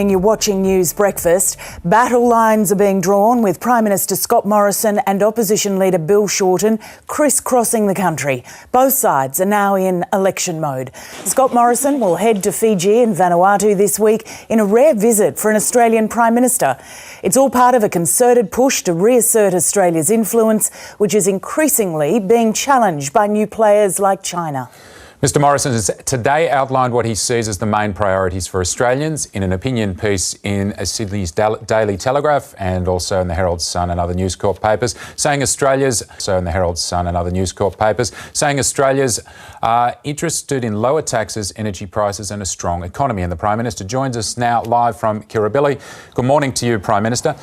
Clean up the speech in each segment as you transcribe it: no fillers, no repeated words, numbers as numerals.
You're watching News Breakfast. Battle lines are being drawn with Prime Minister Scott Morrison and Opposition Leader Bill Shorten crisscrossing the country. Both sides are now in election mode. Scott Morrison will head to Fiji and Vanuatu this week in a rare visit for an Australian Prime Minister. It's all part of a concerted push to reassert Australia's influence, which is increasingly being challenged by new players like China. Mr Morrison has today outlined what he sees as the main priorities for Australians in an opinion piece in Sydney's Daily Telegraph and also in the Herald Sun and other News Corp papers, saying Australia's interested in lower taxes, energy prices and a strong economy. And the Prime Minister joins us now live from Kirribilli. Good morning to you, Prime Minister.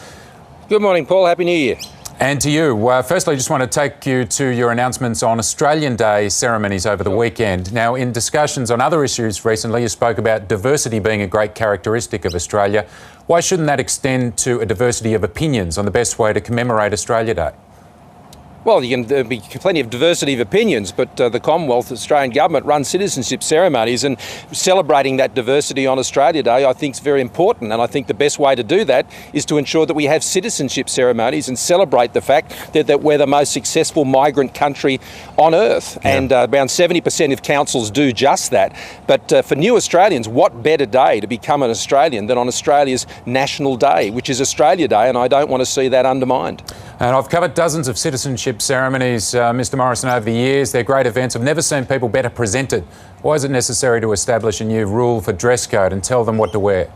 Good morning, Paul. Happy New Year. And to you. Firstly, I just want to take you to your announcements on Australian Day ceremonies over the weekend. Now, in discussions on other issues recently, you spoke about diversity being a great characteristic of Australia. Why shouldn't that extend to a diversity of opinions on the best way to commemorate Australia Day? Well, there'll be plenty of diversity of opinions, but the Commonwealth, the Australian government runs citizenship ceremonies, and celebrating that diversity on Australia Day I think is very important. And I think the best way to do that is to ensure that we have citizenship ceremonies and celebrate the fact that we're the most successful migrant country on earth. Yeah. And around 70% of councils do just that. But for new Australians, what better day to become an Australian than on Australia's National Day, which is Australia Day, and I don't want to see that undermined. And I've covered dozens of citizenship ceremonies, Mr Morrison, over the years. They're great events. I've never seen people better presented. Why is it necessary to establish a new rule for dress code and tell them what to wear?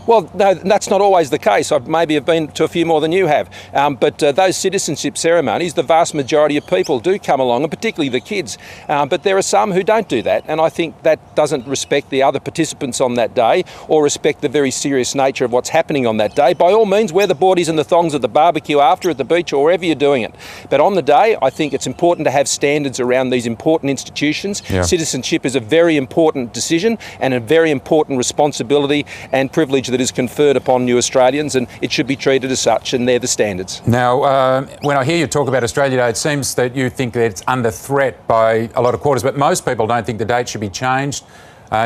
Well, no, that's not always the case. I've been to a few more than you have. But those citizenship ceremonies, the vast majority of people do come along, and particularly the kids. But there are some who don't do that, and I think that doesn't respect the other participants on that day or respect the very serious nature of what's happening on that day. By all means, wear the boardies and the thongs at the barbecue after, at the beach, or wherever you're doing it. But on the day, I think it's important to have standards around these important institutions. Yeah. Citizenship is a very important decision and a very important responsibility and privilege that is conferred upon new Australians, and it should be treated as such, and they're the standards. Now, when I hear you talk about Australia Day, it seems that you think that it's under threat by a lot of quarters, but most people don't think the date should be changed.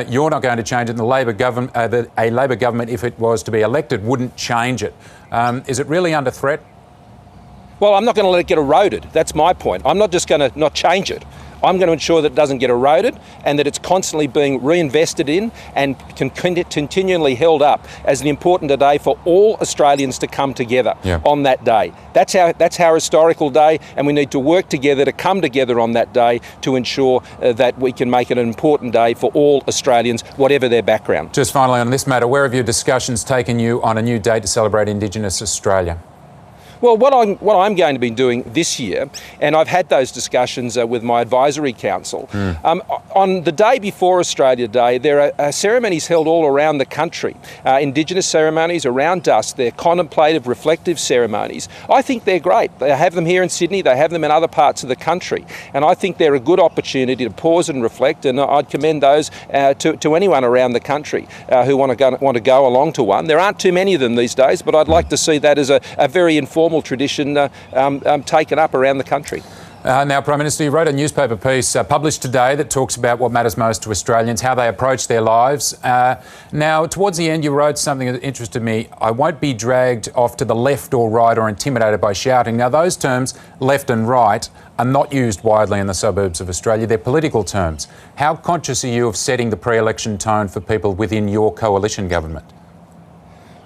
You're not going to change it, and a Labor government, if it was to be elected, wouldn't change it. Is it really under threat? Well, I'm not going to let it get eroded. That's my point. I'm not just going to not change it. I'm going to ensure that it doesn't get eroded and that it's constantly being reinvested in and continually held up as an important day for all Australians to come together on that day. That's our historical day, and we need to work together to come together on that day to ensure that we can make it an important day for all Australians, whatever their background. Just finally on this matter, where have your discussions taken you on a new date to celebrate Indigenous Australia? Well, what I'm going to be doing this year, and I've had those discussions with my advisory council, on the day before Australia Day, there are ceremonies held all around the country, Indigenous ceremonies around dusk. They're contemplative, reflective ceremonies. I think they're great. They have them here in Sydney, they have them in other parts of the country, and I think they're a good opportunity to pause and reflect, and I'd commend those to anyone around the country who want to go along to one. There aren't too many of them these days, but I'd like to see that as a very informal tradition taken up around the country. Now, Prime Minister, you wrote a newspaper piece published today that talks about what matters most to Australians, how they approach their lives. Now, towards the end, you wrote something that interested me. I won't be dragged off to the left or right or intimidated by shouting. Now, those terms, left and right, are not used widely in the suburbs of Australia. They're political terms. How conscious are you of setting the pre-election tone for people within your coalition government?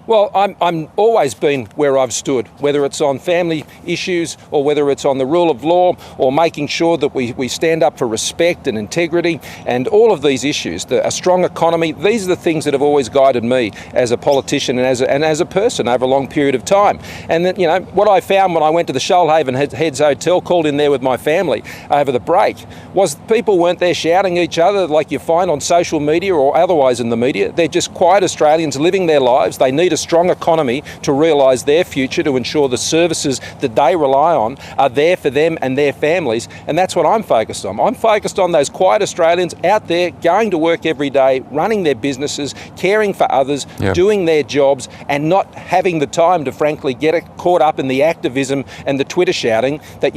Well, I'm always been where I've stood, whether it's on family issues or whether it's on the rule of law or making sure that we stand up for respect and integrity and all of these issues. A strong economy, these are the things that have always guided me as a politician and as a person over a long period of time. And that, you know, what I found when I went to the Shoalhaven Heads Hotel, called in there with my family over the break, was people weren't there shouting at each other like you find on social media or otherwise in the media. They're just quiet Australians living their lives. They need a strong economy to realise their future, to ensure the services that they rely on are there for them and their families, and that's what I'm focused on. I'm focused on those quiet Australians out there going to work every day, running their businesses, caring for others, doing their jobs, and not having the time to frankly get caught up in the activism and the Twitter shouting that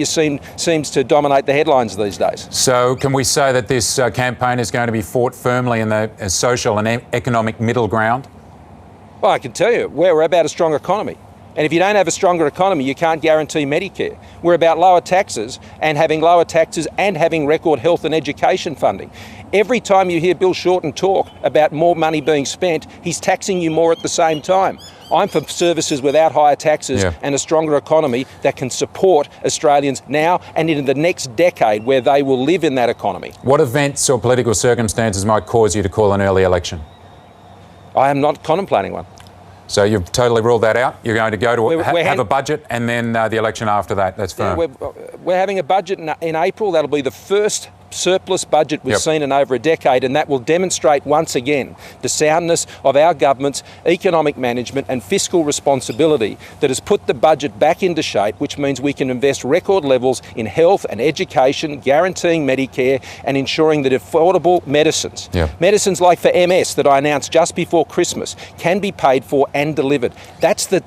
seems to dominate the headlines these days. So can we say that this campaign is going to be fought firmly in the social and economic middle ground? Well, I can tell you, we're about a strong economy. And if you don't have a stronger economy, you can't guarantee Medicare. We're about lower taxes and having record health and education funding. Every time you hear Bill Shorten talk about more money being spent, he's taxing you more at the same time. I'm for services without higher taxes and a stronger economy that can support Australians now and into the next decade where they will live in that economy. What events or political circumstances might cause you to call an early election? I am not contemplating one. So you've totally ruled that out? You're going to go to have a budget and then the election after that? That's firm. Yeah, we're having a budget in April. That'll be the first surplus budget we've seen in over a decade, and that will demonstrate once again the soundness of our government's economic management and fiscal responsibility that has put the budget back into shape, which means we can invest record levels in health and education, guaranteeing Medicare and ensuring that affordable medicines, medicines like for MS that I announced just before Christmas, can be paid for and delivered. That's the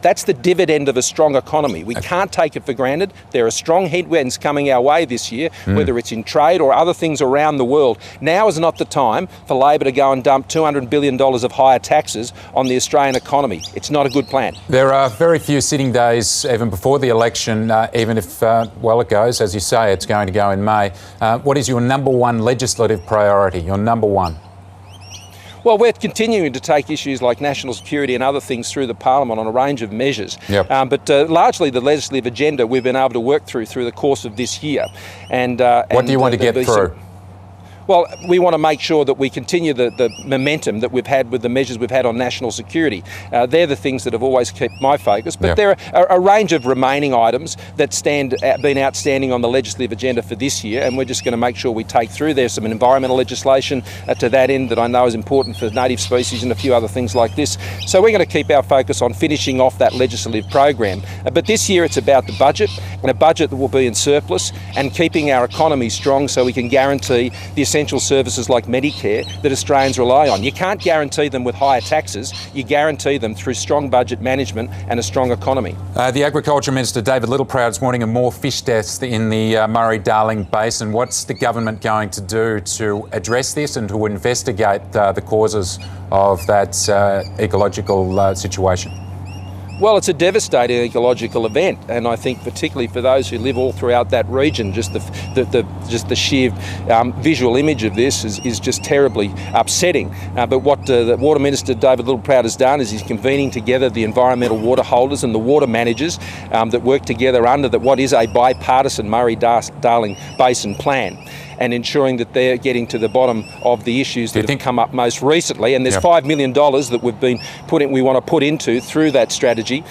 dividend of a strong economy. We can't take it for granted. There are strong headwinds coming our way this year, whether it's in trade or other things around the world. Now is not the time for Labor to go and dump $200 billion of higher taxes on the Australian economy. It's not a good plan. There are very few sitting days even before the election, even if, well, it goes, as you say, it's going to go in May. What is your number one legislative priority, your number one? Well, we're continuing to take issues like national security and other things through the Parliament on a range of measures. But largely the legislative agenda we've been able to work through the course of this year. What do you want to get through? Well, we want to make sure that we continue the momentum that we've had with the measures we've had on national security. They're the things that have always kept my focus. But there are a range of remaining items that been outstanding on the legislative agenda for this year, and we're just going to make sure we take through. There's some environmental legislation to that end that I know is important for native species and a few other things like this. So we're going to keep our focus on finishing off that legislative program. But this year it's about the budget, and a budget that will be in surplus, and keeping our economy strong so we can guarantee the essential services like Medicare that Australians rely on. You can't guarantee them with higher taxes. You guarantee them through strong budget management and a strong economy. The Agriculture Minister, David Littleproud, is warning of more fish deaths in the Murray-Darling Basin. What's the government going to do to address this and to investigate the causes of that ecological situation? Well, it's a devastating ecological event, and I think particularly for those who live all throughout that region, just the sheer visual image of this is just terribly upsetting. But what the Water Minister David Littleproud has done is he's convening together the environmental water holders and the water managers that work together under what is a bipartisan Murray-Darling Basin plan, and ensuring that they're getting to the bottom of the issues that have come up most recently. And there's $5 million that we want to put into through that strategy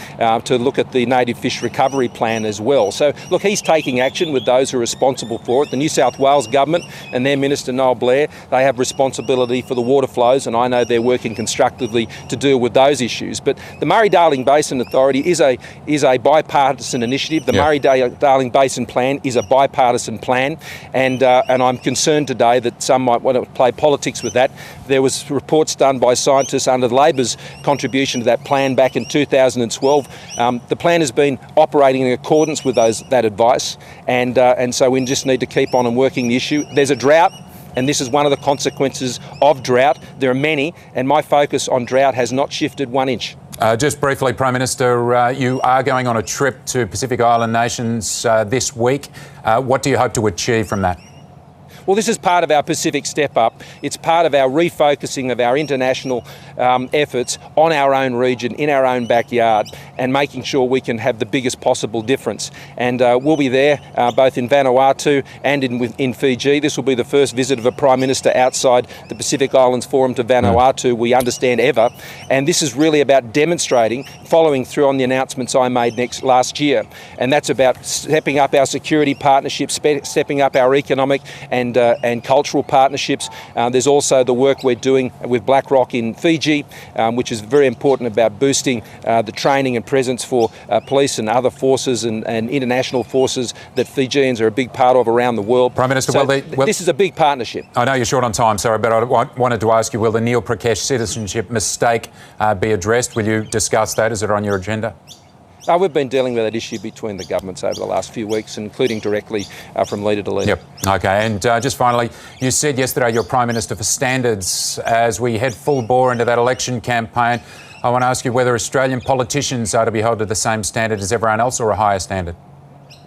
to look at the native fish recovery plan as well. So look, he's taking action with those who are responsible for it. The New South Wales government and their Minister Noel Blair, they have responsibility for the water flows, and I know they're working constructively to deal with those issues. But the Murray-Darling Basin Authority is a bipartisan initiative. The Murray-Darling Basin plan is a bipartisan plan, and I'm concerned today that some might want to play politics with that. There was reports done by scientists under Labor's contribution to that plan back in 2012. The plan has been operating in accordance with that advice, and so we just need to keep on and working the issue. There's a drought, and this is one of the consequences of drought. There are many, and my focus on drought has not shifted 1 inch. Just briefly, Prime Minister, you are going on a trip to Pacific Island nations this week. What do you hope to achieve from that? Well, this is part of our Pacific Step Up. It's part of our refocusing of our international efforts on our own region, in our own backyard, and making sure we can have the biggest possible difference. And we'll be there both in Vanuatu and in Fiji. This will be the first visit of a Prime Minister outside the Pacific Islands Forum to Vanuatu, we understand, ever. And this is really about demonstrating, following through on the announcements I made last year. And that's about stepping up our security partnerships, stepping up our economic and cultural partnerships. There's also the work we're doing with BlackRock in Fiji, which is very important about boosting the training and presence for police and other forces and international forces that Fijians are a big part of around the world. Prime Minister, so this is a big partnership. I know you're short on time, sorry, but I wanted to ask you, will the Neil Prakash citizenship mistake be addressed? Will you discuss that? Is it on your agenda? We've been dealing with that issue between the governments over the last few weeks, including directly from leader to leader. Yep. OK. And just finally, you said yesterday you're Prime Minister for standards as we head full bore into that election campaign. I want to ask you whether Australian politicians are to be held to the same standard as everyone else or a higher standard.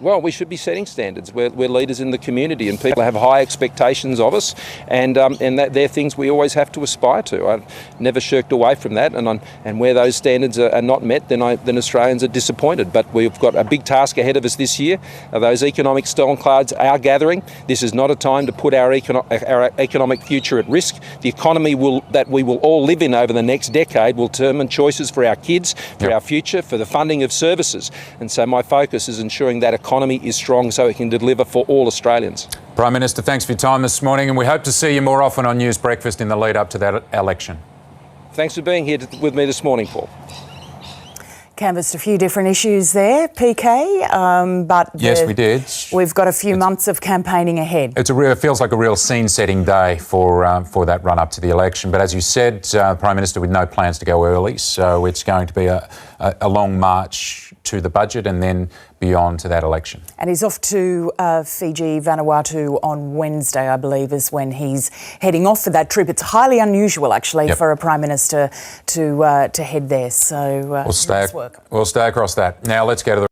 Well, we should be setting standards. We're leaders in the community and people have high expectations of us, and that they're things we always have to aspire to. I've never shirked away from that, and where those standards are not met, then Australians are disappointed. But we've got a big task ahead of us this year. Those economic storm clouds are gathering. This is not a time to put our economic future at risk. The economy that we will all live in over the next decade will determine choices for our kids, for our future, for the funding of services. And so my focus is ensuring that economy is strong so it can deliver for all Australians. Prime Minister, thanks for your time this morning, and we hope to see you more often on News Breakfast in the lead up to that election. Thanks for being here with me this morning, Paul. Canvassed a few different issues there, PK, but yes, we did. We've got a few months of campaigning ahead. It feels like a real scene-setting day for that run-up to the election. But as you said, Prime Minister with no plans to go early, so it's going to be a long march to the budget and then beyond to that election. And he's off to Fiji, Vanuatu on Wednesday, I believe, is when he's heading off for that trip. It's highly unusual, actually, for a Prime Minister to head there. So we'll stay across that. Now let's go to the